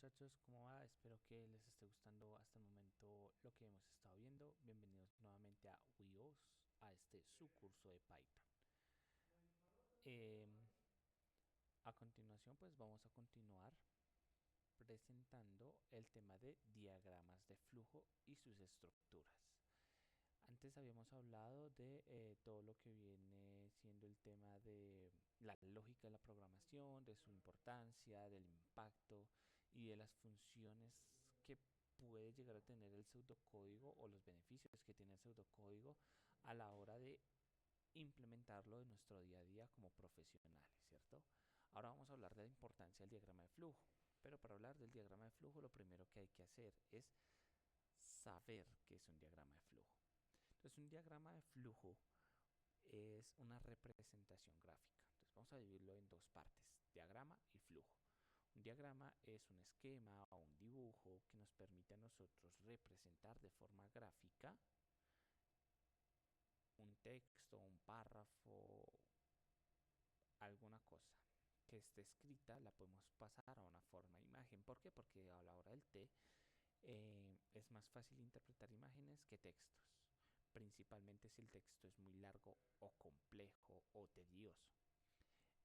muchachos? ¿Cómo va? Espero que les esté gustando hasta el momento lo que hemos estado viendo. Bienvenidos nuevamente a WIOS, a este su curso de Python. Em, a continuación pues vamos a continuar presentando el tema de diagramas de flujo y sus estructuras. Antes habíamos hablado de todo lo que viene siendo el tema de la lógica de la programación, de su importancia, del impacto y de las funciones que puede llegar a tener el pseudocódigo o los beneficios que tiene el pseudocódigo a la hora de implementarlo en nuestro día a día como profesionales, ¿cierto? Ahora vamos a hablar de la importancia del diagrama de flujo, pero para hablar del diagrama de flujo lo primero que hay que hacer es saber qué es un diagrama de flujo. Entonces, un diagrama de flujo es una representación gráfica. Entonces, vamos a dividirlo en dos partes, diagrama y flujo. Un diagrama es un esquema o un dibujo que nos permite a nosotros representar de forma gráfica un texto, un párrafo, alguna cosa que esté escrita, la podemos pasar a una forma de imagen. ¿Por qué? Porque a la hora del T es más fácil interpretar imágenes que textos, principalmente si el texto es muy largo o complejo o tedioso.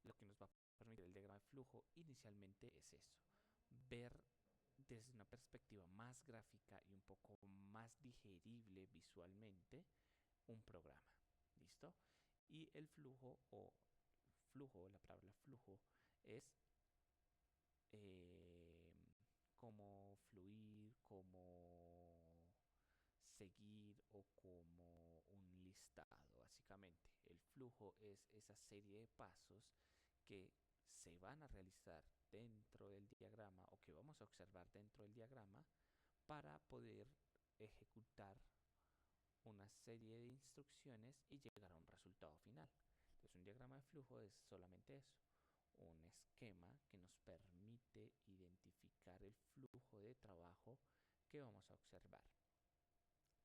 Lo que nos va a permitir el diagrama de flujo inicialmente es eso, ver desde una perspectiva más gráfica y un poco más digerible visualmente un programa. ¿Listo? Y el flujo, la palabra flujo, es eh, como fluir, como seguir o como un listado, básicamente. El flujo es esa serie de pasos que se van a realizar dentro del diagrama o que vamos a observar dentro del diagrama para poder ejecutar una serie de instrucciones y llegar a un resultado final. Entonces un diagrama de flujo es solamente eso, un esquema que nos permite identificar el flujo de trabajo que vamos a observar.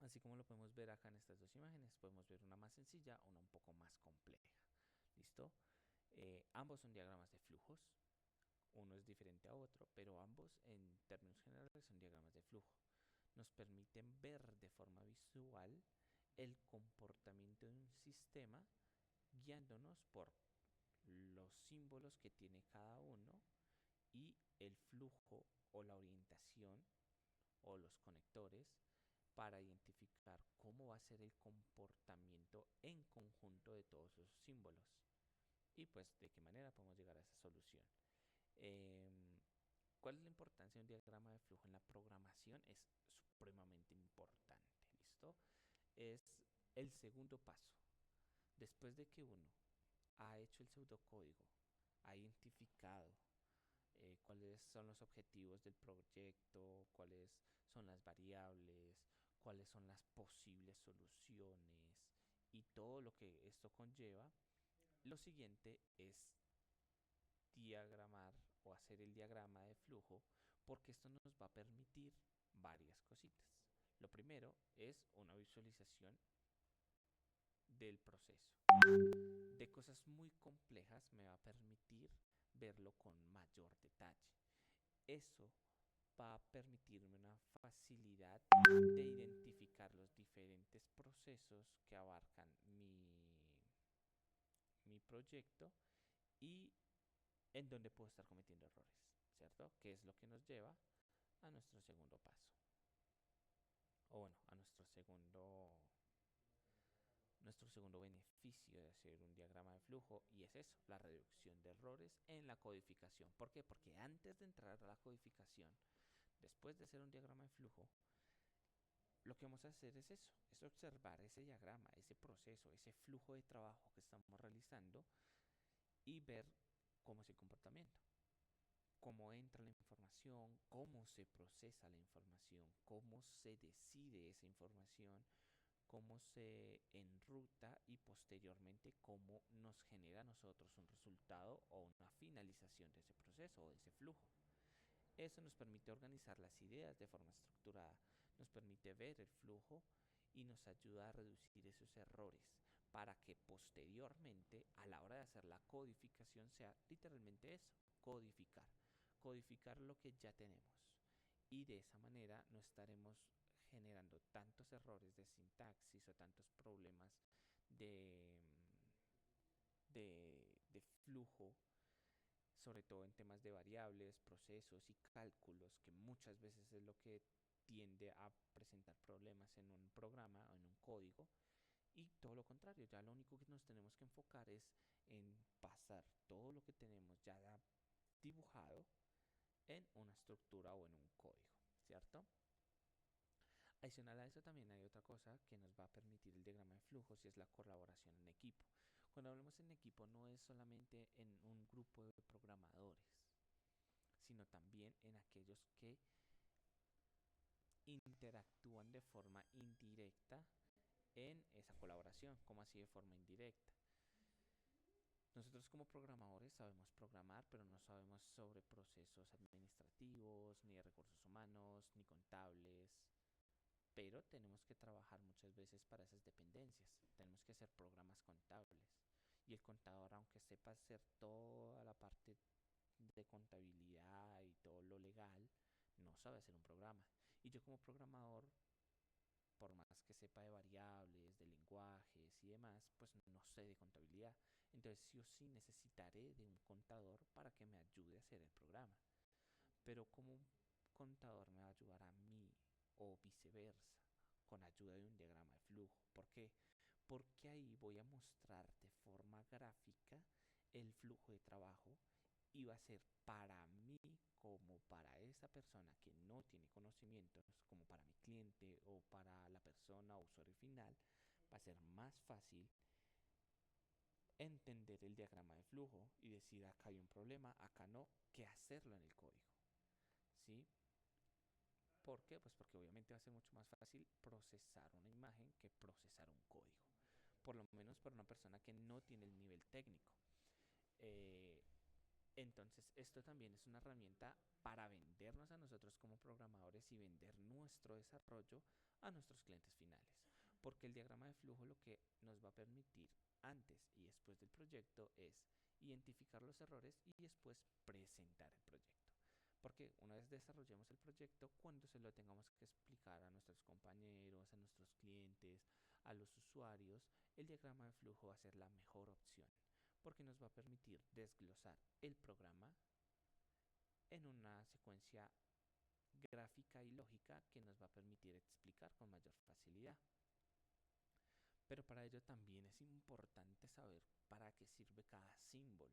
Así como lo podemos ver acá en estas dos imágenes, podemos ver una más sencilla, una un poco más compleja. ¿Listo? Ambos son diagramas de flujos, uno es diferente a otro, pero ambos en términos generales son diagramas de flujo. Nos permiten ver de forma visual el comportamiento de un sistema guiándonos por los símbolos que tiene cada uno y el flujo o la orientación o los conectores para identificar cómo va a ser el comportamiento en conjunto de todos esos símbolos y pues de qué manera podemos llegar a esa solución. Eh, ¿Cuál es la importancia de un diagrama de flujo en la programación? Es supremamente importante, ¿listo? Es el segundo paso. Después de que uno ha hecho el pseudocódigo, ha identificado cuáles son los objetivos del proyecto, cuáles son las variables, cuáles son las posibles soluciones y todo lo que esto conlleva, lo siguiente es diagramar o hacer el diagrama de flujo porque esto nos va a permitir varias cositas. Lo primero es una visualización del proceso. De cosas muy complejas me va a permitir verlo con mayor detalle. Eso va a permitirme una facilidad de identificar los diferentes procesos que abarcan mi proyecto y en donde puedo estar cometiendo errores, ¿cierto? Que es lo que nos lleva a nuestro segundo paso. O bueno, a nuestro segundo beneficio de hacer un diagrama de flujo y es eso, la reducción de errores en la codificación. ¿Por qué? Porque antes de entrar a la codificación, después de hacer un diagrama de flujo, lo que vamos a hacer es eso, es observar ese diagrama, ese proceso, ese flujo de trabajo que estamos realizando y ver cómo es el comportamiento, cómo entra la información, cómo se procesa la información, cómo se decide esa información, cómo se enruta y posteriormente cómo nos genera a nosotros un resultado o una finalización de ese proceso o de ese flujo. Eso nos permite organizar las ideas de forma estructurada, nos permite ver el flujo y nos ayuda a reducir esos errores para que posteriormente a la hora de hacer la codificación sea literalmente eso, codificar. codificar lo que ya tenemos. Y de esa manera no estaremos generando tantos errores de sintaxis o tantos problemas de, de flujo, sobre todo en temas de variables, procesos y cálculos, que muchas veces es lo que tiende a presentar problemas en un programa o en un código. Y todo lo contrario, ya lo único que nos tenemos que enfocar es en pasar todo lo que tenemos ya dibujado en una estructura o en un código, ¿cierto? Adicional a eso también hay otra cosa que nos va a permitir el diagrama de flujos y es la colaboración en equipo. Cuando hablamos en equipo no es solamente en un grupo de programadores, sino también en aquellos que interactúan de forma indirecta en esa colaboración. ¿Cómo así de forma indirecta? Nosotros como programadores sabemos programar, pero no sabemos sobre procesos administrativos, ni de recursos humanos, ni contables. Pero tenemos que trabajar muchas veces para esas dependencias. Tenemos que hacer programas contables. Y el contador, aunque sepa hacer toda la parte de contabilidad y todo lo legal, no sabe hacer un programa. Y yo como programador, por más que sepa de variables, de lenguajes y demás, pues no sé de contabilidad. Entonces sí o sí necesitaré de un contador para que me ayude a hacer el programa. Pero como un contador me va a ayudar a mí o viceversa, con ayuda de un diagrama de flujo. ¿Por qué? Porque ahí voy a mostrar de forma gráfica el flujo de trabajo y va a ser para mí como para esa persona que no tiene conocimientos, como para mi cliente o para la persona o usuario final, va a ser más fácil entender el diagrama de flujo y decir acá hay un problema, acá no, que hacerlo en el código. ¿Sí? ¿Por qué? Pues porque obviamente va a ser mucho más fácil procesar una imagen que procesar un código. Por lo menos para una persona que no tiene el nivel técnico. Eh, entonces, esto también es una herramienta para vendernos a nosotros como programadores y vender nuestro desarrollo a nuestros clientes finales. Porque el diagrama de flujo lo que nos va a permitir antes y después del proyecto es identificar los errores y después presentar el proyecto. Porque una vez desarrollemos el proyecto, cuando se lo tengamos que explicar a nuestros compañeros, a nuestros clientes, a los usuarios, el diagrama de flujo va a ser la mejor opción porque nos va a permitir desglosar el programa en una secuencia gráfica y lógica que nos va a permitir explicar con mayor facilidad. Pero para ello también es importante saber para qué sirve cada símbolo.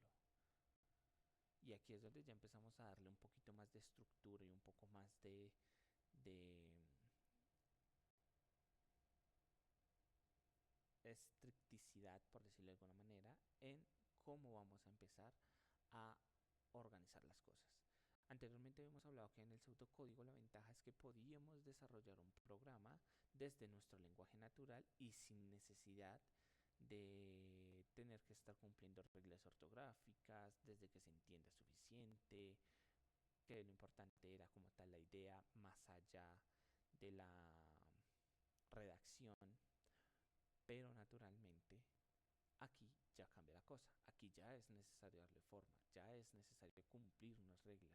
Y aquí es donde ya empezamos a darle un poquito más de estructura y un poco más de estricticidad, por decirlo de alguna manera, en cómo vamos a empezar a organizar las cosas. Anteriormente hemos hablado que en el pseudocódigo la ventaja es que podíamos desarrollar un programa desde nuestro lenguaje natural y sin necesidad de tener que estar cumpliendo reglas ortográficas, desde que se entienda suficiente, que lo importante era como tal la idea más allá de la redacción, pero naturalmente aquí ya cambia la cosa, aquí ya es necesario darle forma, ya es necesario cumplir unas reglas.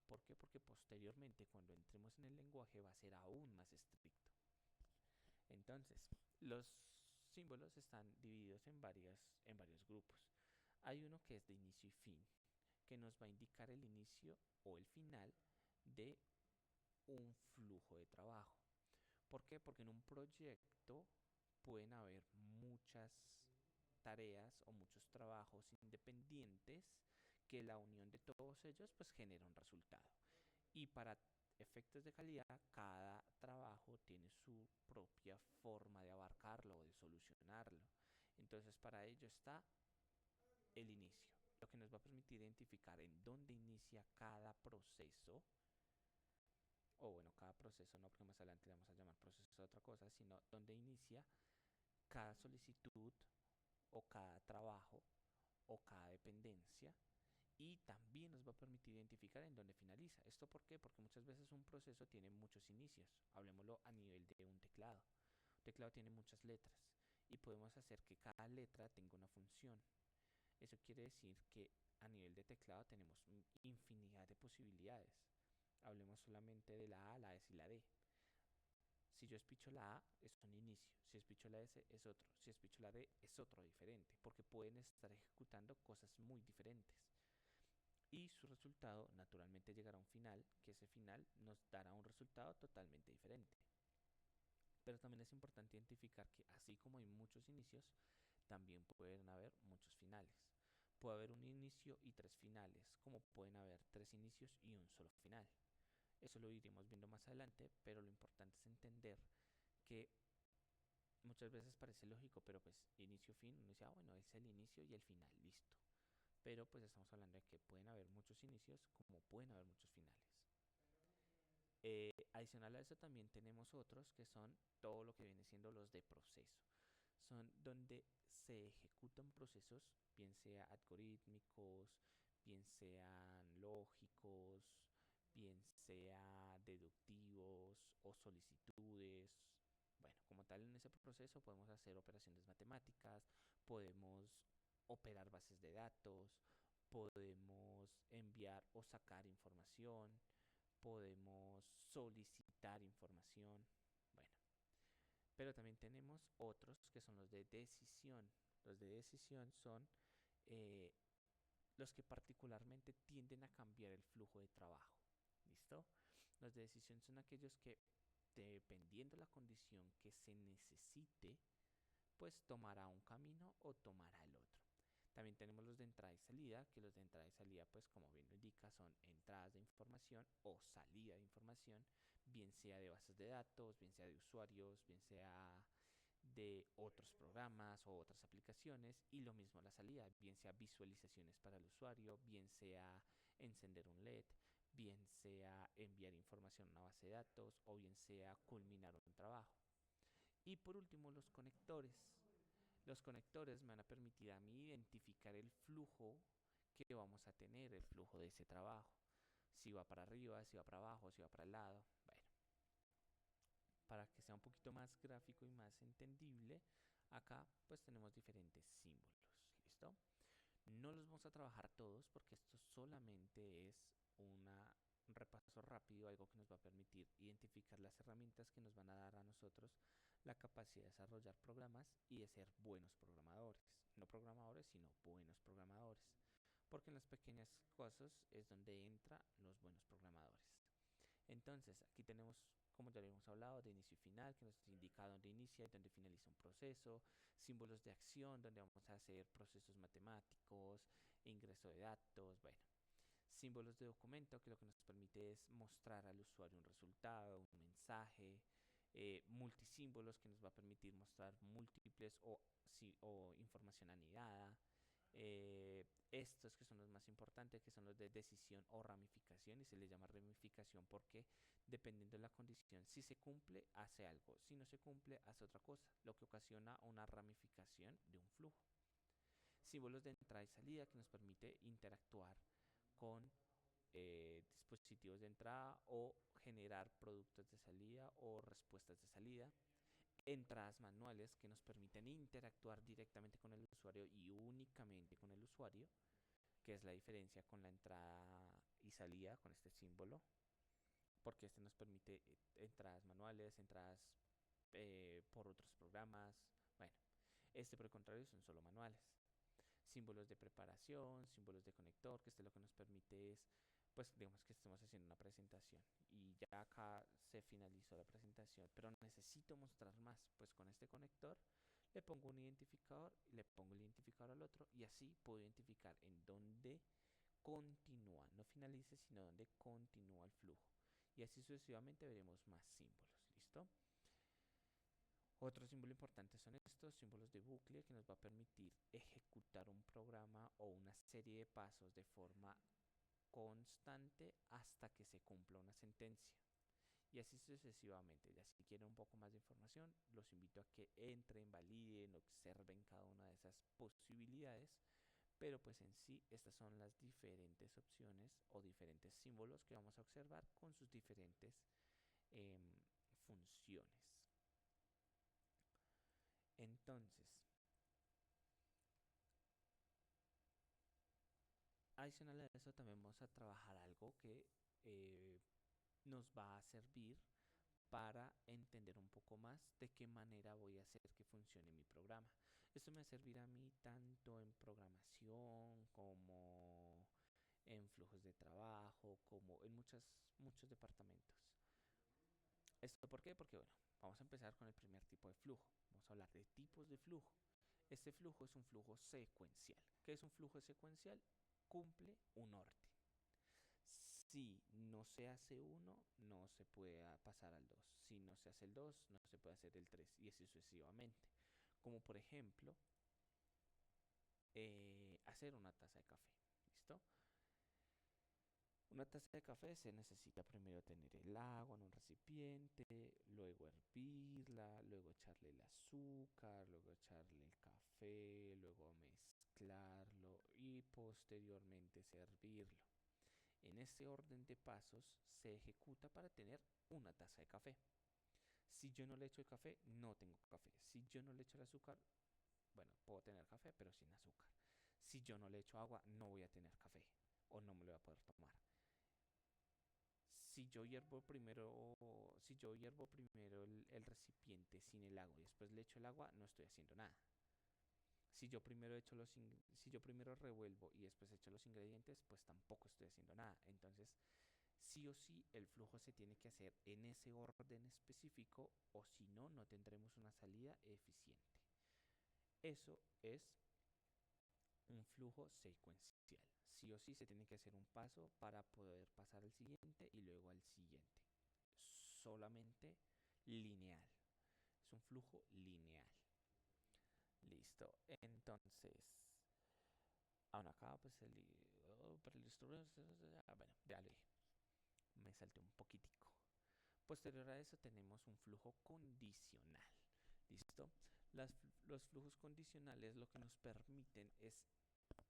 ¿Por qué? Porque posteriormente cuando entremos en el lenguaje va a ser aún más estricto. Entonces, los símbolos están divididos en varios grupos. Hay uno que es de inicio y fin, que nos va a indicar el inicio o el final de un flujo de trabajo. ¿Por qué? Porque en un proyecto pueden haber muchas tareas o muchos trabajos independientes que la unión de todos ellos pues genera un resultado. Y para efectos de calidad, cada trabajo tiene su propia forma de abarcarlo o de solucionarlo. Entonces para ello está el inicio, lo que nos va a permitir identificar en dónde inicia cada proceso o bueno, cada proceso no, porque más adelante le vamos a llamar proceso de otra cosa, sino dónde inicia cada solicitud o cada trabajo o cada dependencia y también nos va a permitir identificar en dónde finaliza. ¿Esto por qué? Porque muchas veces un proceso tiene muchos inicios. Hablemoslo a nivel de un teclado. Un teclado tiene muchas letras y podemos hacer que cada letra tenga una función. Eso quiere decir que a nivel de teclado tenemos infinidad de posibilidades. Hablemos solamente de la A, la S y la D. Si yo espicho la A, es un inicio. Si espicho la S, es otro. Si espicho la D, es otro diferente. Porque pueden estar ejecutando cosas muy diferentes. Y su resultado naturalmente llegará a un final, que ese final nos dará un resultado totalmente diferente. Pero también es importante identificar que así como hay muchos inicios, también pueden haber muchos finales. Puede haber un inicio y tres finales, como pueden haber tres inicios y un solo final. Eso lo iremos viendo más adelante, pero lo importante es entender que muchas veces parece lógico, pero pues inicio-fin, uno dice, bueno, es el inicio y el final, listo. Pero pues estamos hablando de que pueden haber muchos inicios como pueden haber muchos finales. Adicional a eso también tenemos otros que son todo lo que viene siendo los de proceso. Son donde se ejecutan procesos, bien sea algorítmicos, bien sean lógicos, bien sea deductivos o solicitudes. Bueno, como tal en ese proceso podemos hacer operaciones matemáticas, podemos operar bases de datos, podemos enviar o sacar información, podemos solicitar información. Bueno, pero también tenemos otros que son los de decisión. Los de decisión son eh, los que particularmente tienden a cambiar el flujo de trabajo. ¿Listo? Los de decisión son aquellos que, dependiendo de la condición que se necesite, pues tomará un camino o tomará el otro. También tenemos los de entrada y salida, que los de entrada y salida, pues como bien lo indica, son entradas de información o salida de información, bien sea de bases de datos, bien sea de usuarios, bien sea de otros programas o otras aplicaciones, y lo mismo la salida, bien sea visualizaciones para el usuario, bien sea encender un LED, bien sea enviar información a una base de datos o bien sea culminar un trabajo. Y por último, los conectores. Los conectores me van a permitir a mí identificar el flujo que vamos a tener, el flujo de ese trabajo. Si va para arriba, si va para abajo, si va para el lado. Bueno, para que sea un poquito más gráfico y más entendible, acá pues tenemos diferentes símbolos. ¿Listo? No los vamos a trabajar todos porque esto solamente es un repaso rápido, algo que nos va a permitir identificar las herramientas que nos van a dar a nosotros la capacidad de desarrollar programas y de ser buenos programadores. No programadores, sino buenos programadores. Porque en las pequeñas cosas es donde entran los buenos programadores. Entonces, aquí tenemos, como ya habíamos hablado, de inicio y final, que nos indica dónde inicia y dónde finaliza un proceso, símbolos de acción, donde vamos a hacer procesos matemáticos, ingreso de datos, bueno, símbolos de documento, que lo que nos permite es mostrar al usuario un resultado, un mensaje, multisímbolos, que nos va a permitir mostrar múltiples o información anidada, estos que son los más importantes, que son los de decisión o ramificación, y se les llama ramificación porque dependiendo de la condición, si se cumple, hace algo, si no se cumple, hace otra cosa, lo que ocasiona una ramificación de un flujo. Símbolos de entrada y salida que nos permite interactuar con dispositivos de entrada o generar productos de salida o respuestas de salida. Entradas manuales que nos permiten interactuar directamente con el usuario y únicamente con el usuario, que es la diferencia con la entrada y salida con este símbolo, porque este nos permite entradas manuales, entradas por otros programas. Bueno, este por el contrario son solo manuales. Símbolos de preparación, símbolos de conector, que este lo que nos permite es, pues digamos que estemos haciendo una presentación y ya acá se finalizó la presentación, pero necesito mostrar más, pues con este conector le pongo un identificador y le pongo el identificador al otro y así puedo identificar en dónde continúa, no finalice, sino dónde continúa el flujo. Y así sucesivamente veremos más símbolos, ¿listo? Otro símbolo importante son estos símbolos de bucle que nos va a permitir ejecutar un programa o una serie de pasos de forma constante hasta que se cumpla una sentencia. Y así sucesivamente. Ya si quieren un poco más de información, los invito a que entren, validen, observen cada una de esas posibilidades. Pero pues en sí estas son las diferentes opciones o diferentes símbolos que vamos a observar con sus diferentes funciones. Entonces, Adicional a eso también vamos a trabajar algo que eh, nos va a servir para entender un poco más de qué manera voy a hacer que funcione mi programa. Esto me va a servir a mí tanto en programación como en flujos de trabajo, como en muchos departamentos. ¿Esto por qué? Porque bueno, vamos a empezar con el primer tipo de flujo. Vamos a hablar de tipos de flujo. Este flujo es un flujo secuencial. ¿Qué es un flujo secuencial? Cumple un orden. Si no se hace uno, no se puede pasar al 2. Si no se hace el 2, no se puede hacer el 3. Y así sucesivamente. Como por ejemplo, hacer una taza de café. ¿Listo? Una taza de café se necesita primero tener el agua en un recipiente, luego hervirla, luego echarle el azúcar, luego echarle el café, luego mezclarlo y posteriormente servirlo. En ese orden de pasos se ejecuta para tener una taza de café. Si yo no le echo el café, no tengo café. Si yo no le echo el azúcar, bueno, puedo tener café, pero sin azúcar. Si yo no le echo agua, no voy a tener café o no me lo voy a poder tomar. Si yo hiervo primero el recipiente sin el agua y después le echo el agua, no estoy haciendo nada. Si yo primero revuelvo y después echo los ingredientes, pues tampoco estoy haciendo nada. Entonces, sí o sí, el flujo se tiene que hacer en ese orden específico o si no, no tendremos una salida eficiente. Eso es un flujo secuencial. Sí o sí se tiene que hacer un paso para poder pasar al siguiente y luego al siguiente. Solamente lineal. Es un flujo lineal. Listo. Entonces, aún acá, pues para el instrumento, bueno, ya lo dije. Me salté un poquitico. Posterior a eso tenemos un flujo condicional. ¿Listo? Los flujos condicionales lo que nos permiten es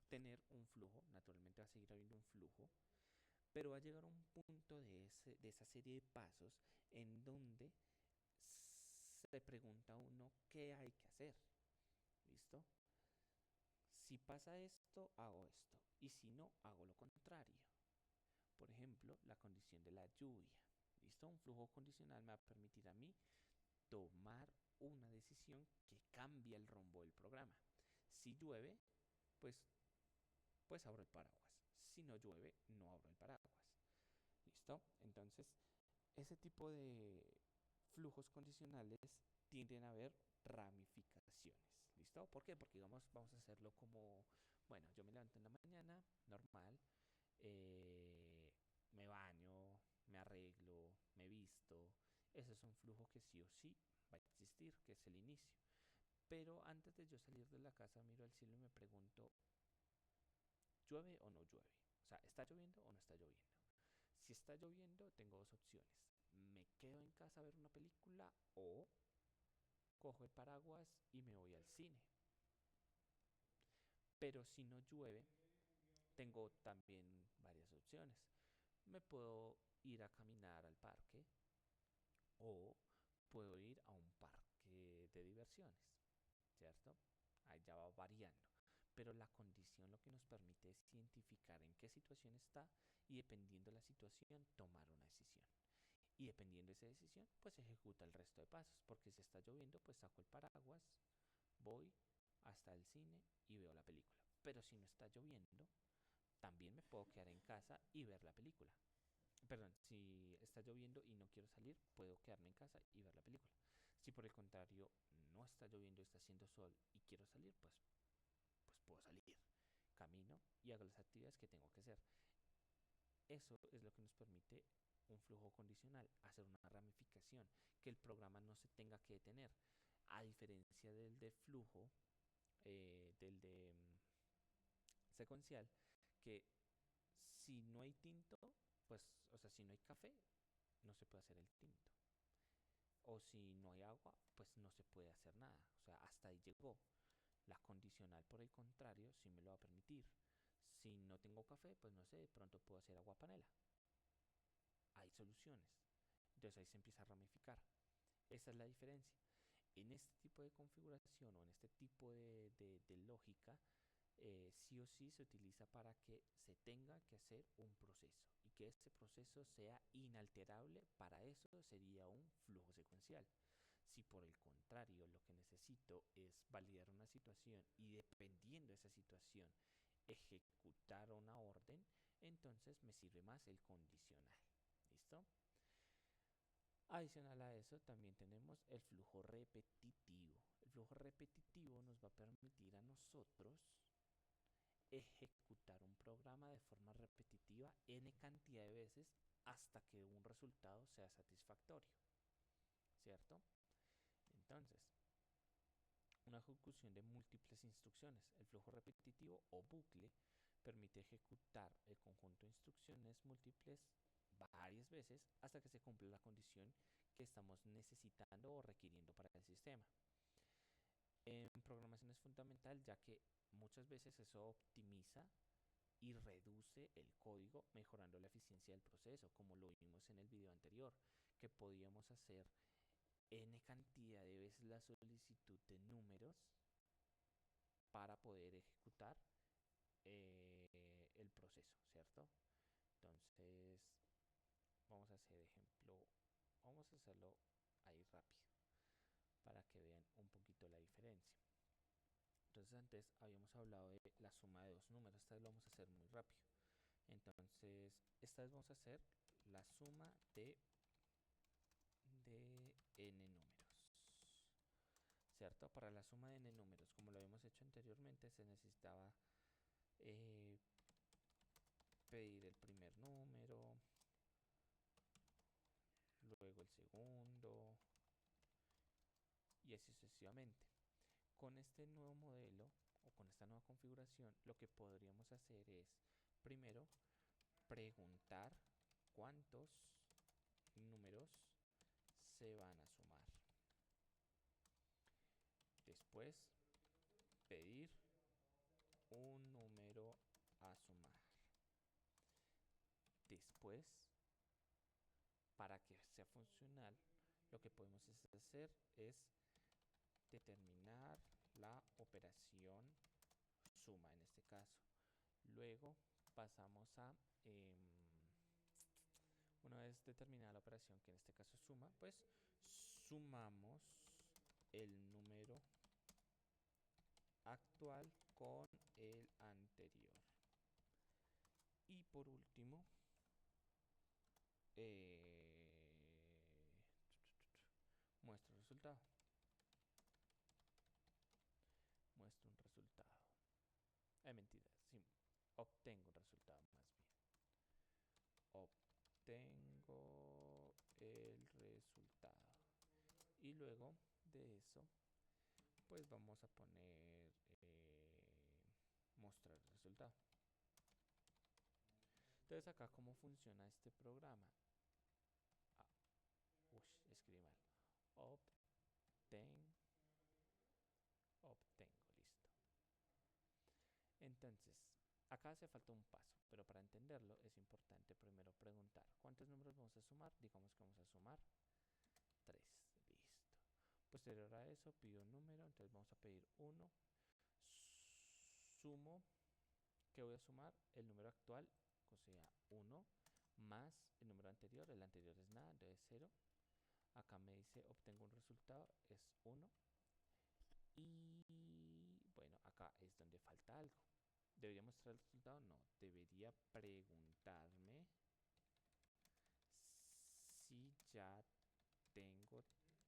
tener un flujo, naturalmente va a seguir habiendo un flujo, pero va a llegar a un punto de esa serie de pasos en donde se pregunta a uno qué hay que hacer. ¿Listo? Si pasa esto, hago esto. Y si no, hago lo contrario. Por ejemplo, la condición de la lluvia. ¿Listo? Un flujo condicional me va a permitir a mí tomar una decisión que cambia el rumbo del programa. Si llueve, pues, pues abro el paraguas. Si no llueve, no abro el paraguas. ¿Listo? Entonces, ese tipo de flujos condicionales tienden a haber ramificaciones. ¿Listo? ¿Por qué? Porque vamos a hacerlo como, bueno, yo me levanto en la mañana, normal, me baño, me arreglo, me visto. Ese es un flujo que sí o sí va a existir, que es el inicio. Pero antes de yo salir de la casa, miro al cielo y me pregunto, ¿llueve o no llueve? O sea, ¿está lloviendo o no está lloviendo? Si está lloviendo, tengo dos opciones. Me quedo en casa a ver una película o cojo el paraguas y me voy al cine. Pero si no llueve, tengo también varias opciones. Me puedo ir a caminar al parque o puedo ir a un parque de diversiones, ¿cierto? Ahí ya va variando. Pero la condición lo que nos permite es identificar en qué situación está y dependiendo de la situación tomar una decisión. Y dependiendo de esa decisión, pues ejecuta el resto de pasos. Porque si está lloviendo, pues saco el paraguas, voy hasta el cine y veo la película. Pero si no está lloviendo, también me puedo quedar en casa y ver la película. Perdón, si está lloviendo y no quiero salir, puedo quedarme en casa y ver la película. Si por el contrario no está lloviendo, está haciendo sol y quiero salir, pues puedo salir. Camino y hago las actividades que tengo que hacer. Eso es lo que nos permite un flujo condicional, hacer una ramificación, que el programa no se tenga que detener. A diferencia del de flujo, del de secuencial, que si no hay tinto, pues, o sea, si no hay café, no se puede hacer el tinto. O si no hay agua, pues no se puede hacer nada. O sea, hasta ahí llegó. La condicional, por el contrario, sí me lo va a permitir. Si no tengo café, pues no sé, de pronto puedo hacer agua panela. Hay soluciones. Entonces ahí se empieza a ramificar. Esa es la diferencia. En este tipo de configuración o en este tipo de lógica, sí o sí se utiliza para que se tenga que hacer un proceso y que ese proceso sea inalterable. Para eso sería un flujo secuencial. Si por el contrario lo que necesito es validar una situación y dependiendo de esa situación ejecutar una orden, entonces me sirve más el condicional. ¿Listo? Adicional a eso, también tenemos el flujo repetitivo. El flujo repetitivo nos va a permitir a nosotros ejecutar un programa de forma repetitiva n cantidad de veces hasta que un resultado sea satisfactorio, ¿cierto? Entonces, una ejecución de múltiples instrucciones. El flujo repetitivo o bucle permite ejecutar el conjunto de instrucciones múltiples varias veces hasta que se cumpla la condición que estamos necesitando o requiriendo para el sistema. En programación es fundamental ya que muchas veces eso optimiza y reduce el código mejorando la eficiencia del proceso, como lo vimos en el video anterior, que podíamos hacer n cantidad de veces la solicitud de números para poder ejecutar el proceso, ¿cierto? Entonces, vamos a hacer ejemplo, vamos a hacerlo ahí rápido para que vean un poquito la diferencia. Entonces, antes habíamos hablado de la suma de dos números, esta vez lo vamos a hacer muy rápido. Entonces, esta vez vamos a hacer la suma de n números, ¿cierto? Para la suma de n números, como lo habíamos hecho anteriormente, se necesitaba pedir el primer número, luego el segundo y así sucesivamente. Con este nuevo modelo o con esta nueva configuración, lo que podríamos hacer es primero preguntar cuántos números se van a sumar. Después pedir un número a sumar. Después, para que sea funcional, lo que podemos hacer es determinar la operación suma en este caso. Luego pasamos a, una vez determinada la operación, que en este caso es suma, pues sumamos el número actual con el anterior. Y por último, muestra el resultado. Muestra un resultado. Mentira, sí, obtengo un resultado más bien. Obtengo el resultado. Y luego de eso, pues vamos a poner mostrar el resultado. Entonces acá, ¿cómo funciona este programa? Escribí mal. Obtengo, listo. Entonces, acá hace falta un paso, pero para entenderlo es importante primero preguntar ¿cuántos números vamos a sumar? Digamos que vamos a sumar 3, listo. Posterior a eso pido un número, entonces vamos a pedir 1. Sumo, ¿qué voy a sumar? El número actual, o sea 1, más el número anterior, el anterior es nada, entonces 0. Acá me dice obtengo un resultado, es 1. Y bueno, acá es donde falta algo. ¿Debería mostrar el resultado? No, debería preguntarme si ya tengo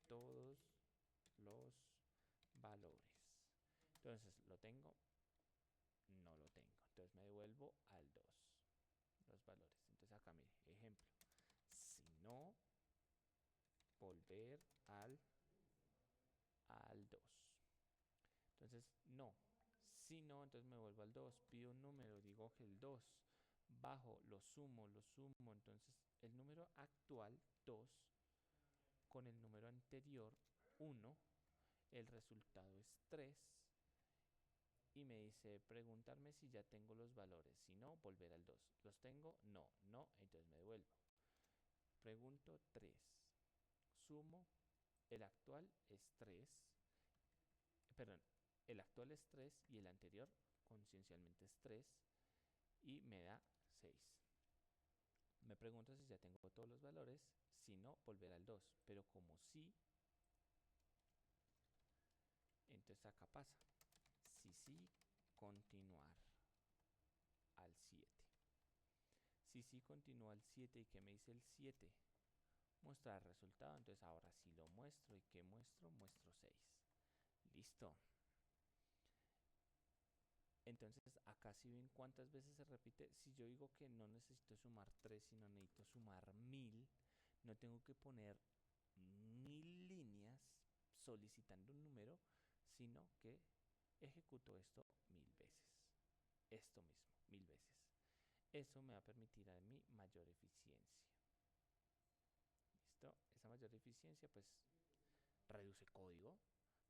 todos los valores. Entonces, ¿lo tengo? No lo tengo. Entonces me devuelvo al 2. Los valores. Entonces acá, mire, ejemplo. Si no, volver al 2. Entonces, no. Si no, entonces me vuelvo al 2. Pido un número, digo que el 2. Bajo, lo sumo. Entonces, el número actual, 2, con el número anterior, 1. El resultado es 3. Y me dice preguntarme si ya tengo los valores. Si no, volver al 2. ¿Los tengo? No, no. Entonces me devuelvo. Pregunto 3. Sumo. El actual es 3. Perdón, el actual es 3 y el anterior conciencialmente es 3 y me da 6. Me pregunto si ya tengo todos los valores, si no, volver al 2, pero como sí, entonces acá pasa, si sí, continuar al 7. Si sí continúa al 7 y que me dice el 7, mostrar resultado, entonces ahora sí lo muestro y que muestro, muestro 6. Listo. Entonces acá si ven cuántas veces se repite. Si yo digo que no necesito sumar 3, sino necesito sumar 1000, no tengo que poner 1000 líneas solicitando un número, sino que ejecuto esto 1000 veces. Esto mismo, 1000 veces. Eso me va a permitir a mí mayor eficiencia. ¿Listo? Esa mayor eficiencia pues reduce código,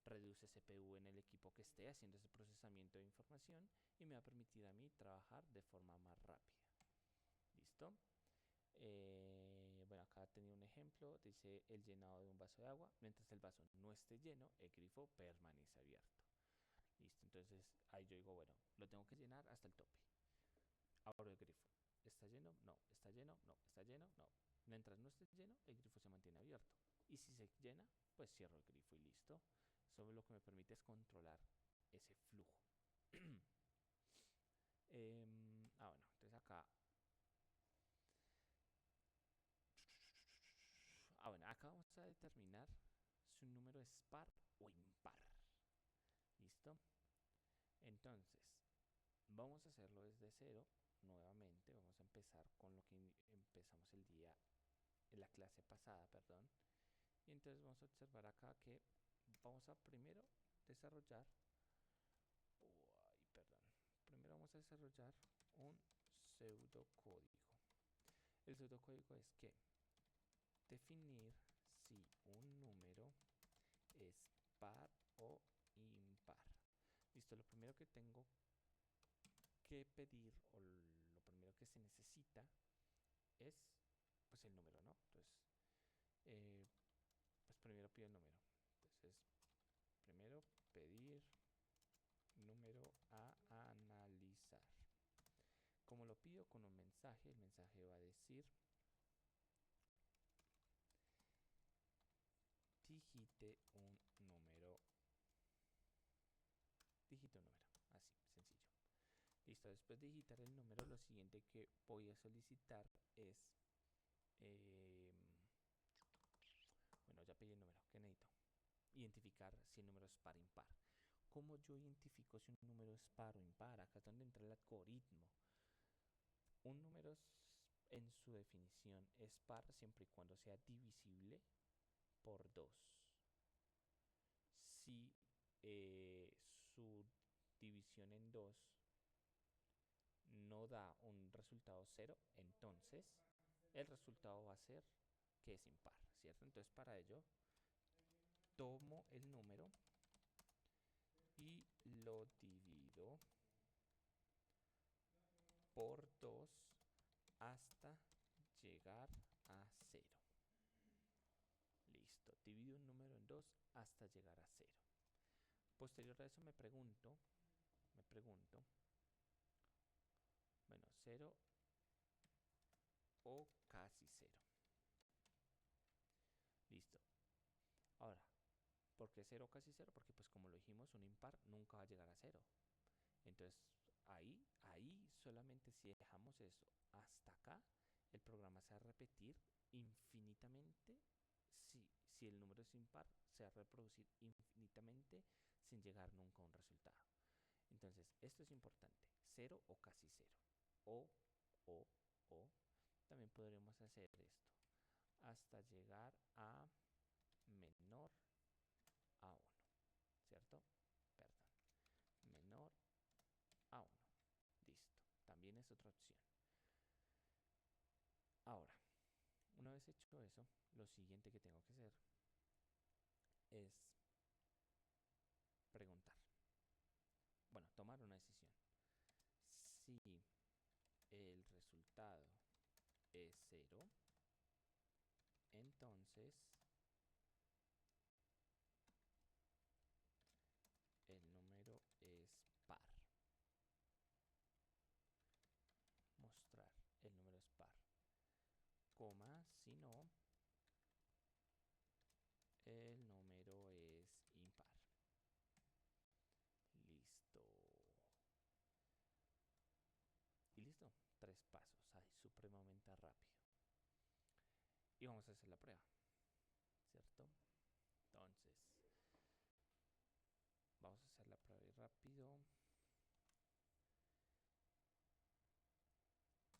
reduce CPU en el equipo que esté haciendo ese procesamiento de información y me va a permitir a mí trabajar de forma más rápida. ¿Listo? Bueno, acá tenía un ejemplo, dice el llenado de un vaso de agua. Mientras el vaso no esté lleno, el grifo permanece abierto. Listo, entonces ahí yo digo, bueno, lo tengo que llenar hasta el tope. Abro el grifo. ¿Está lleno? No. ¿Está lleno? No. ¿Está lleno? No. Mientras no esté lleno, el grifo se mantiene abierto. Y si se llena, pues cierro el grifo y listo. Eso lo que me permite es controlar ese flujo. Bueno, entonces acá. Bueno, acá vamos a determinar si un número es par o impar. ¿Listo? Entonces, vamos a hacerlo desde cero. Nuevamente, vamos a empezar con lo que empezamos en la clase pasada, perdón. Y entonces vamos a observar acá que vamos a primero desarrollar, primero vamos a desarrollar un pseudocódigo. El pseudocódigo es que definir si un número es par o impar. Listo, lo primero que tengo que pedir o lo primero que se necesita es pues el número, ¿no? Entonces, pues primero pido el número. Entonces, primero pedir número a analizar. Como lo pido con un mensaje, el mensaje va a decir digite un número, así, sencillo. Listo, después de digitar el número, lo siguiente que voy a solicitar es, bueno, ya pedí el número, ¿qué necesito? Identificar si el número es par o impar. ¿Cómo yo identifico si un número es par o impar? Acá es donde entra el algoritmo. Un número en su definición es par siempre y cuando sea divisible por 2. Si su división en 2 no da un resultado 0, entonces el resultado va a ser que es impar, ¿cierto? Entonces para ello tomo el número y lo divido por 2 hasta llegar a 0. Listo, divido un número en 2 hasta llegar a 0. Posterior a eso me pregunto, bueno, 0 o casi 0. Listo. Ahora, ¿por qué 0 o casi 0? Porque pues como lo dijimos, un impar nunca va a llegar a 0. Entonces, ahí solamente si dejamos eso hasta acá, el programa se va a repetir infinitamente. Si el número es impar, se va a reproducir infinitamente sin llegar nunca a un resultado. Entonces, esto es importante. 0 o casi 0. O, también podremos hacer esto. Hasta llegar a menor a 1. ¿Cierto? Perdón. Menor a 1. Listo. También es otra opción. Ahora, una vez hecho eso, lo siguiente que tengo que hacer es preguntar. Bueno, tomar una decisión. Si el resultado es 0, entonces el número es par. coma, si no, el número es impar. Listo. Y listo. 3 pasos. Ay, supremamente rápido. Y vamos a hacer la prueba, ¿cierto? Entonces, vamos a hacer la prueba rápido.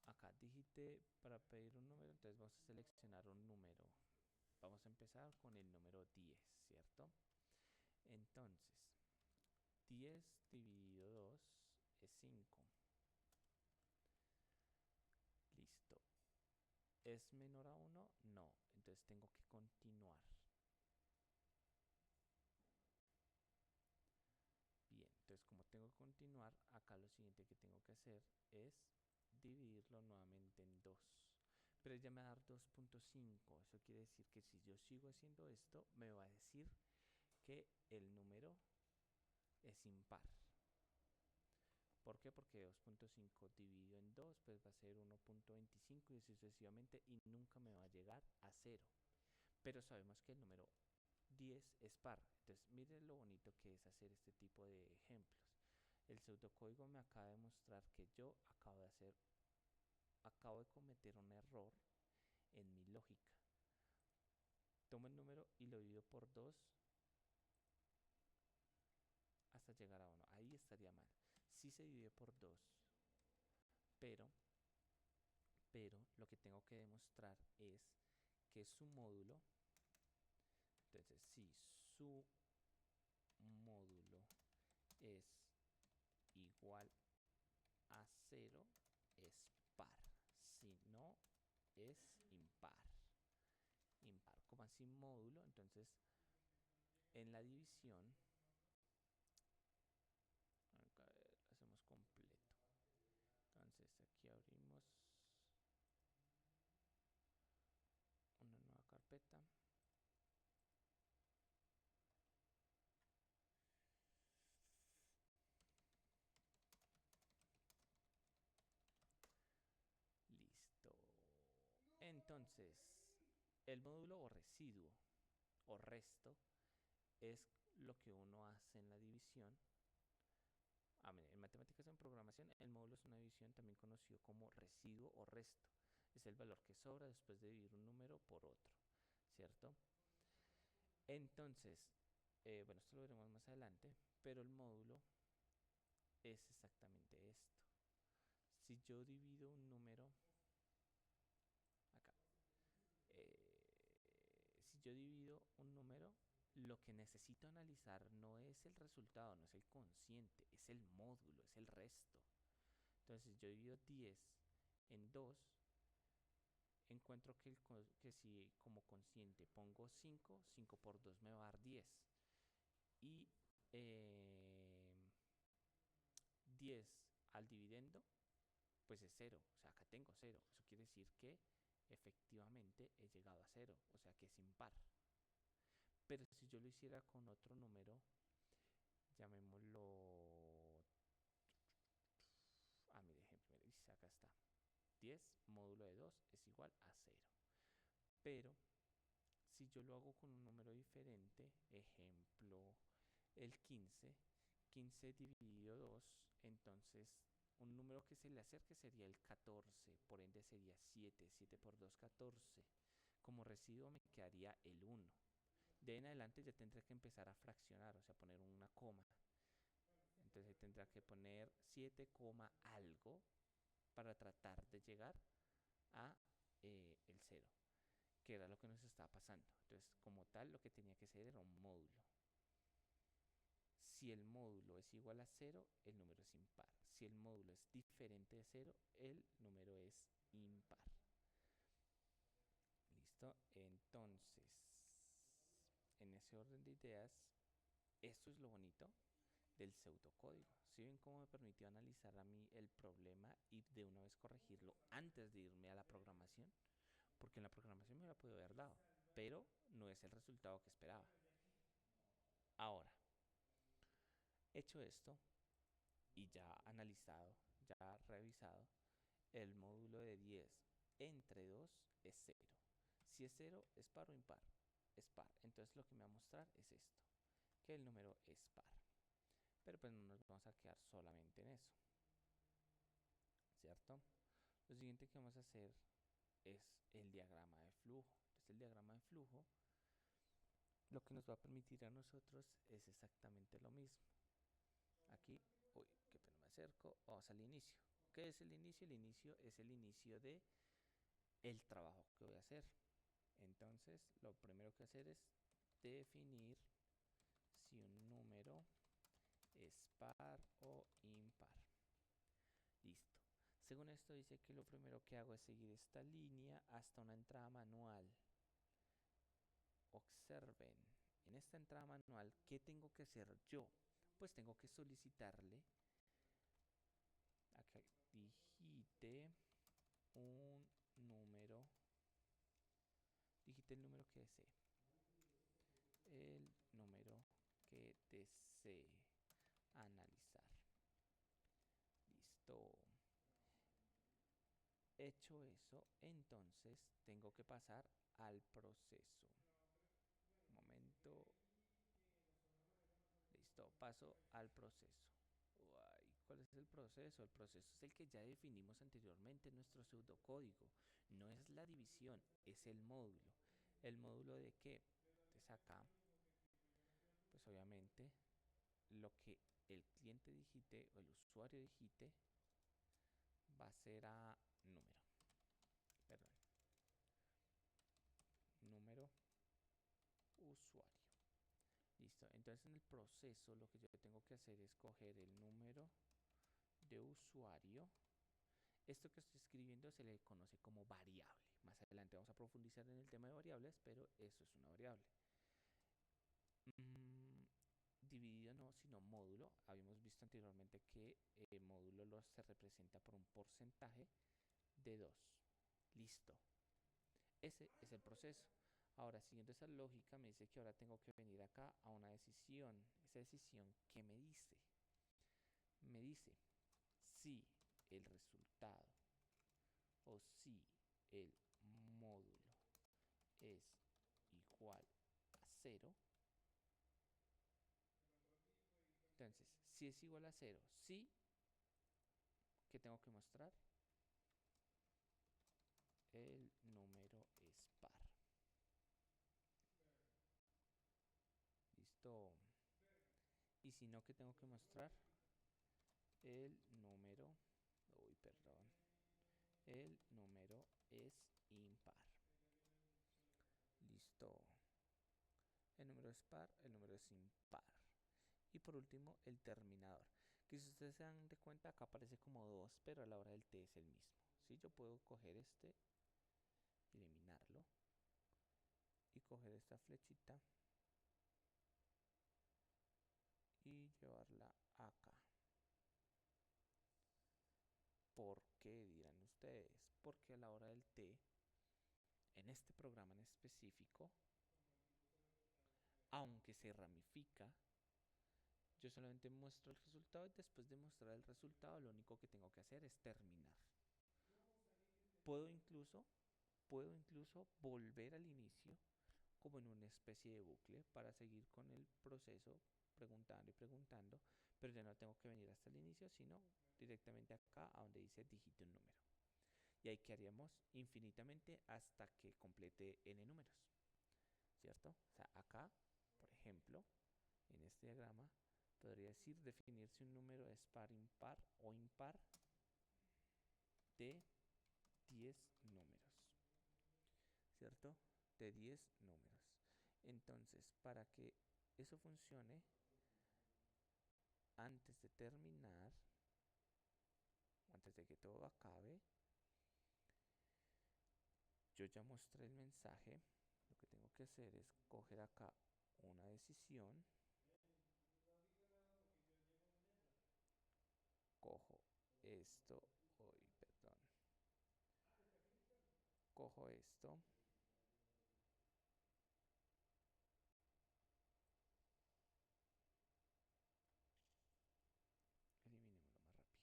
Acá digite para pedir un número, entonces vamos a seleccionar un número. Vamos a empezar con el número 10, ¿cierto? Entonces, 10 dividido 2 es 5. Listo. ¿Es menor a 1? No. Entonces tengo que continuar. Bien, entonces como tengo que continuar, acá lo siguiente que tengo que hacer es dividirlo nuevamente en 2. Pero ya me va a dar 2.5. Eso quiere decir que si yo sigo haciendo esto, me va a decir que el número es impar. ¿Por qué? Porque 2.5 dividido en 2 pues va a ser 1.25 y así sucesivamente y nunca me va a llegar a 0. Pero sabemos que el número 10 es par. Entonces miren lo bonito que es hacer este tipo de ejemplos. El pseudocódigo me acaba de mostrar que yo acabo de cometer un error en mi lógica. Tomo el número y lo divido por 2 hasta llegar a 1. Ahí estaría mal. Sí se divide por 2, pero lo que tengo que demostrar es que su módulo, entonces si su módulo es igual a 0, es par. Si no, es impar. Impar, como así módulo, entonces en la división, acá lo hacemos completo. Entonces aquí abrimos una nueva carpeta. Listo. Entonces, el módulo o residuo o resto es lo que uno hace en la división. En matemáticas en programación, el módulo es una división también conocido como residuo o resto. Es el valor que sobra después de dividir un número por otro, ¿cierto? Entonces, bueno, esto lo veremos más adelante, pero el módulo es exactamente esto. Si yo divido un número, acá, si yo divido un número, lo que necesito analizar no es el resultado, no es el cociente, es el módulo, es el resto. Entonces, yo divido 10 en 2, encuentro que si como cociente pongo 5, 5 por 2 me va a dar 10. Y 10 al dividendo, pues es 0. O sea, acá tengo 0. Eso quiere decir que efectivamente he llegado a 0. O sea, que es impar. Pero si yo lo hiciera con otro número, llamémoslo... mire, ejemplo, mire, acá está. 10 módulo de 2 es igual a 0. Pero si yo lo hago con un número diferente, ejemplo, el 15, 15 dividido 2, entonces un número que se le acerque sería el 14, por ende sería 7, 7 por 2, 14. Como residuo me quedaría el 1. De ahí en adelante ya tendré que empezar a fraccionar, o sea, poner una coma. Entonces tendrá que poner 7, algo para tratar de llegar a el 0, que era lo que nos estaba pasando. Entonces, como tal, lo que tenía que ser era un módulo. Si el módulo es igual a 0, el número es impar. Si el módulo es diferente de 0, el número es impar. ¿Listo? Entonces, en ese orden de ideas, esto es lo bonito del pseudocódigo. ¿Sí ven cómo me permitió analizar a mí el problema y de una vez corregirlo antes de irme a la programación? Porque en la programación me hubiera podido haber dado, pero no es el resultado que esperaba. Ahora, hecho esto y ya analizado, ya revisado, el módulo de 10 entre 2 es 0. Si es cero, es par o impar. Es par. Entonces lo que me va a mostrar es esto, que el número es par. Pero pues no nos vamos a quedar solamente en eso, ¿cierto? Lo siguiente que vamos a hacer es el diagrama de flujo. Entonces el diagrama de flujo lo que nos va a permitir a nosotros es exactamente lo mismo. Aquí, uy, qué pena me acerco, vamos al inicio. ¿Qué es el inicio? El inicio es el inicio de el trabajo que voy a hacer. Entonces, lo primero que hacer es definir si un número es par o impar. Listo. Según esto dice que lo primero que hago es seguir esta línea hasta una entrada manual. Observen, en esta entrada manual, ¿qué tengo que hacer yo? Pues tengo que solicitarle a que digite un número, digite el número que desee, el número que desee analizar. Listo. Hecho eso, entonces tengo que pasar al proceso. Un momento. Listo, paso al proceso. Uy, ¿cuál es el proceso? El proceso es el que ya definimos anteriormente en nuestro pseudocódigo. No es la división, es el módulo. ¿El módulo de qué? Entonces acá, pues obviamente, lo que el cliente digite o el usuario digite va a ser a número. Perdón. Número usuario. Listo. Entonces en el proceso lo que yo tengo que hacer es coger el número de usuario. Esto que estoy escribiendo se le conoce como variable. Más adelante vamos a profundizar en el tema de variables, pero eso es una variable. Dividido no, sino módulo. Habíamos visto anteriormente que el módulo se representa por un porcentaje de 2. Listo. Ese es el proceso. Ahora, siguiendo esa lógica, me dice que ahora tengo que venir acá a una decisión. Esa decisión, ¿qué me dice? Me dice si el resultado o si el módulo es igual a 0. Entonces, si es igual a 0, sí, ¿qué tengo que mostrar? El número es par. Listo. Y si no, ¿qué tengo que mostrar? El número, uy, perdón, el número es impar. Listo. El número es par, el número es impar. Y por último, el terminador. Que si ustedes se dan de cuenta, acá aparece como 2, pero a la hora del t es el mismo. ¿Sí? Yo puedo coger este, eliminarlo, y coger esta flechita y llevarla acá. ¿Por qué dirán ustedes? Porque a la hora del t, en este programa en específico, aunque se ramifica, yo solamente muestro el resultado y después de mostrar el resultado lo único que tengo que hacer es terminar. Puedo incluso, volver al inicio como en una especie de bucle para seguir con el proceso preguntando y preguntando, pero ya no tengo que venir hasta el inicio, sino directamente acá a donde dice digite un número. Y ahí quedaríamos infinitamente hasta que complete n números, ¿cierto? O sea, acá, por ejemplo, en este diagrama, podría decir definir si un número es par, impar o impar de 10 números, ¿cierto? De 10 números. Entonces, para que eso funcione, antes de terminar, antes de que todo acabe, yo ya mostré el mensaje. Lo que tengo que hacer es coger acá una decisión, cojo esto, uy, perdón, cojo esto, eliminémoslo más rápido.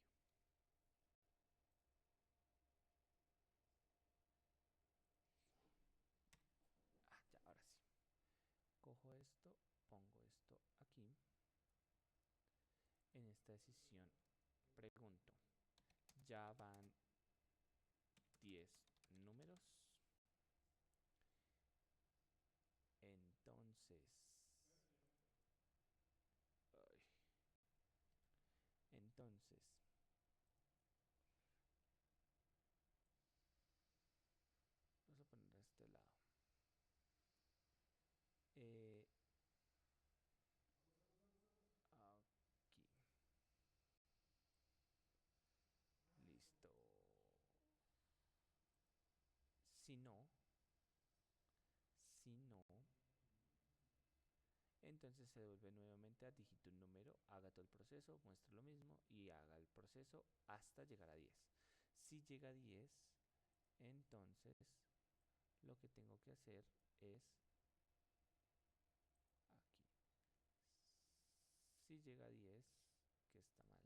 esto, pongo esto aquí. En esta decisión pregunto, ya van 10 números. Entonces, ay, entonces, vamos a poner a este lado. Eh, Aquí. Listo. Si no, si no, entonces se devuelve nuevamente a dígito un número, haga todo el proceso, muestre lo mismo y haga el proceso hasta llegar a 10. Si llega a 10, entonces lo que tengo que hacer es aquí. Si llega a 10, que está mal.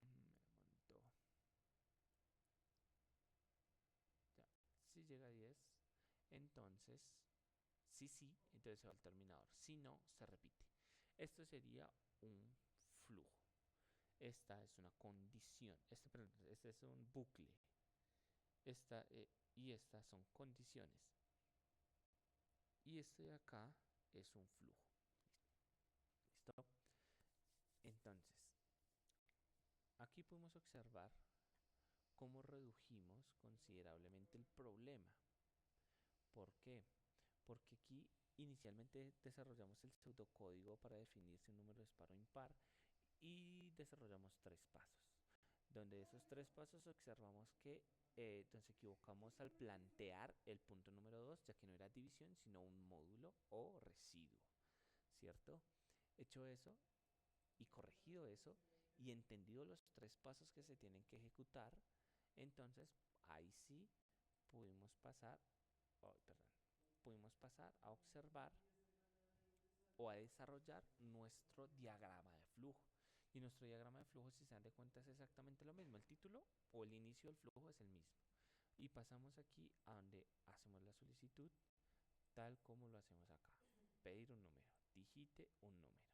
Me montó. Ya. Si llega a 10, entonces, sí, entonces se va al terminador. Si no, se repite. Esto sería un flujo. Esta es una condición. Este es un bucle. Y estas son condiciones. Y este de acá es un flujo. ¿Listo? Entonces, aquí podemos observar cómo redujimos considerablemente el problema. ¿Por qué? Porque aquí inicialmente desarrollamos el pseudocódigo para definir si un número es par o impar y desarrollamos 3 pasos. Donde esos 3 pasos observamos que nos equivocamos al plantear el punto número 2, ya que no era división, sino un módulo o residuo, ¿cierto? Hecho eso y corregido eso y entendido los 3 pasos que se tienen que ejecutar, entonces ahí sí pudimos pasar, perdón, pudimos pasar a observar o a desarrollar nuestro diagrama de flujo. Y nuestro diagrama de flujo, si se dan de cuenta, es exactamente lo mismo. El título o el inicio del flujo es el mismo. Y pasamos aquí a donde hacemos la solicitud, tal como lo hacemos acá. Pedir un número, digite un número,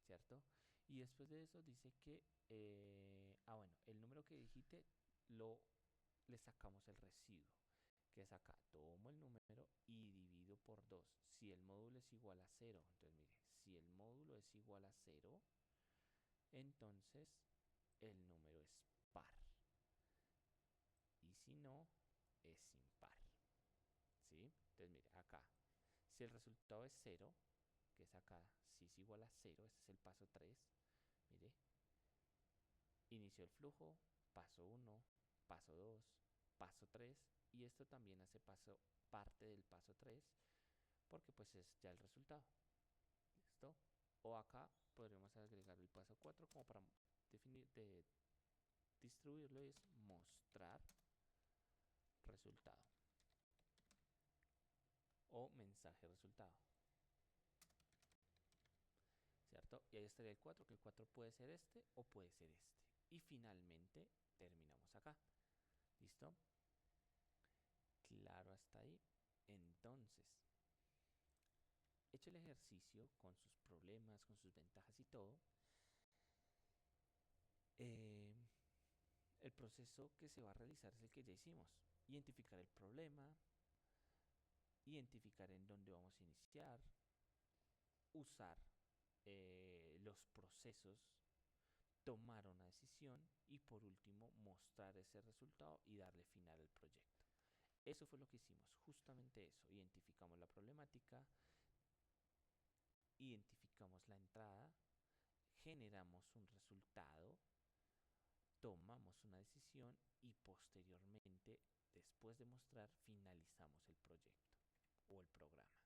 ¿cierto? Y después de eso dice que, bueno, el número que digite le sacamos el residuo, que es acá. Tomo el número y divido por 2. Si el módulo es igual a 0, entonces mire, si el módulo es igual a 0, entonces el número es par. Y si no, es impar. ¿Sí? Entonces mire, acá, si el resultado es 0, que es acá, si es igual a 0, este es el paso 3, mire, inicio el flujo, paso 1, paso 2, paso 3, y esto también hace parte del paso 3, porque pues es ya el resultado. ¿Listo? O acá podremos agregar el paso 4 como para distribuirlo, es mostrar resultado o mensaje resultado, ¿cierto? Y ahí estaría el 4, que el 4 puede ser este o puede ser este. Y finalmente terminamos acá. ¿Listo? Claro hasta ahí. Entonces, hecho el ejercicio con sus problemas, con sus ventajas y todo, eh, el proceso que se va a realizar es el que ya hicimos. Identificar el problema, identificar en dónde vamos a iniciar, usar los procesos, tomar una decisión y por último mostrar ese resultado y darle final al proyecto. Eso fue lo que hicimos, justamente eso. Identificamos la problemática, identificamos la entrada, generamos un resultado, tomamos una decisión y posteriormente, después de mostrar, finalizamos el proyecto o el programa.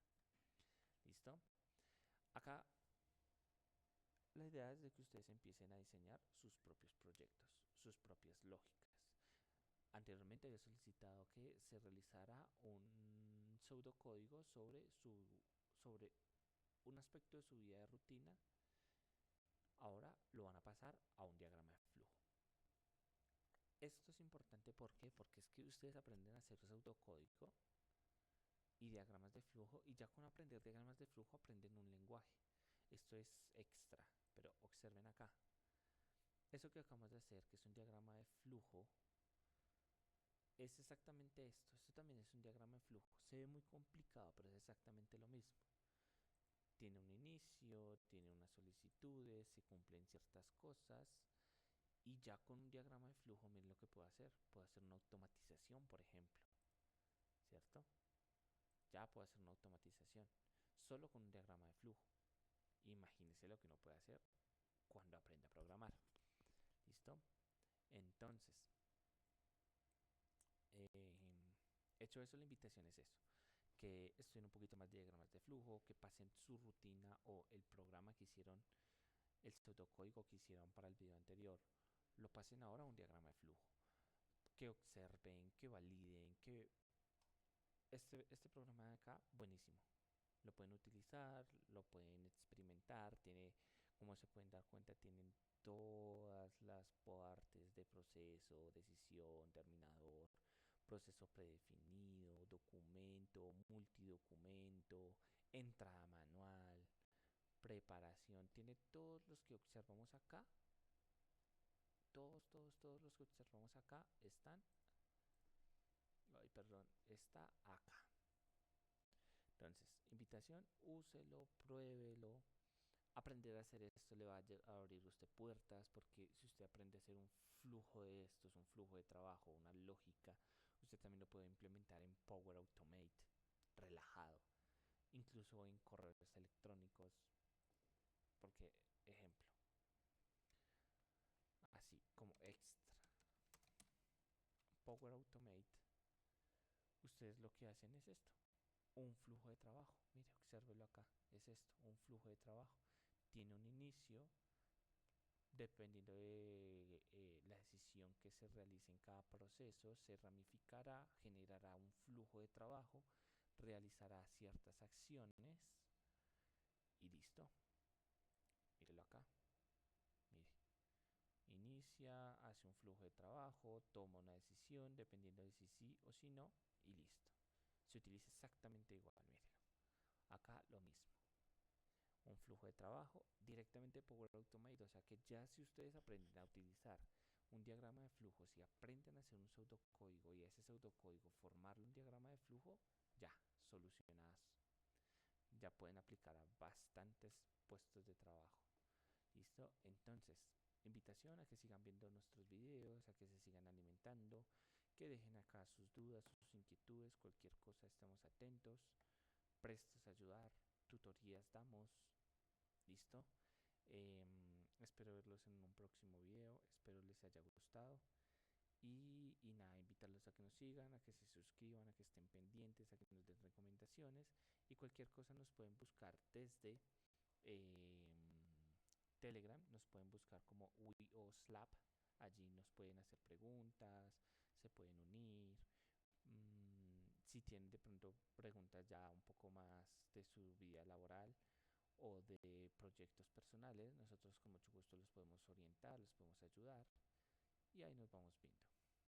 ¿Listo? Acá la idea es de que ustedes empiecen a diseñar sus propios proyectos, sus propias lógicas. Anteriormente había solicitado que se realizara un pseudocódigo sobre un aspecto de su vida de rutina. Ahora lo van a pasar a un diagrama de flujo. Esto es importante, ¿por qué? Porque es que ustedes aprenden a hacer pseudocódigo y diagramas de flujo, y ya con aprender diagramas de flujo aprenden un lenguaje. Esto es extra, pero observen acá. Eso que acabamos de hacer, que es un diagrama de flujo, es exactamente esto. Esto también es un diagrama de flujo. Se ve muy complicado, pero es exactamente lo mismo. Tiene un inicio, tiene unas solicitudes, se cumplen ciertas cosas. Y ya con un diagrama de flujo, miren lo que puedo hacer. Puedo hacer una automatización, por ejemplo. ¿Cierto? Ya puedo hacer una automatización. Solo con un diagrama de flujo. Imagínense lo que uno puede hacer cuando aprende a programar. ¿Listo? Entonces, eh, hecho eso, la invitación es eso. Que estudien un poquito más de diagramas de flujo, que pasen su rutina o el programa que hicieron, el pseudocódigo que hicieron para el video anterior, lo pasen ahora a un diagrama de flujo. Que observen, que validen, que este programa de acá, buenísimo. Lo pueden utilizar, lo pueden experimentar, tiene, como se pueden dar cuenta, tienen todas las partes de proceso, decisión, terminador, proceso predefinido, documento, multidocumento, entrada manual, preparación, tiene todos los que observamos acá, todos los que observamos acá están, ay, perdón, está acá. Entonces, invitación, úselo, pruébelo. Aprender a hacer esto le va a abrir usted puertas, porque si usted aprende a hacer un flujo de estos, un flujo de trabajo, una lógica, usted también lo puede implementar en Power Automate, relajado, incluso en correos electrónicos, porque, ejemplo, así como extra, Power Automate, ustedes lo que hacen es esto, un flujo de trabajo, mire, obsérvelo acá, es esto, un flujo de trabajo, tiene un inicio, dependiendo de la decisión que se realice en cada proceso, se ramificará, generará un flujo de trabajo, realizará ciertas acciones y listo. Mírelo acá. Mire. Inicia, hace un flujo de trabajo, toma una decisión, dependiendo de si sí o si no, y listo. Se utiliza exactamente igual, mírelo. Acá lo mismo. Un flujo de trabajo directamente Power Automate. O sea que ya si ustedes aprenden a utilizar un diagrama de flujo, si aprenden a hacer un pseudocódigo y ese pseudocódigo formarlo un diagrama de flujo, ya, solucionadas. Ya pueden aplicar a bastantes puestos de trabajo. ¿Listo? Entonces, invitación a que sigan viendo nuestros videos, a que se sigan alimentando, que dejen acá sus dudas, sus inquietudes, cualquier cosa, estamos atentos, prestos a ayudar, tutorías damos. ¿Listo? Espero verlos en un próximo video. Espero les haya gustado. Y nada, invitarlos a que nos sigan, a que se suscriban, a que estén pendientes, a que nos den recomendaciones. Y cualquier cosa nos pueden buscar desde eh, Telegram. Nos pueden buscar como WeOSlap. Allí nos pueden hacer preguntas, se pueden unir. Si tienen de pronto preguntas ya un poco más de su vida laboral o de proyectos personales, nosotros con mucho gusto los podemos orientar, los podemos ayudar y ahí nos vamos viendo.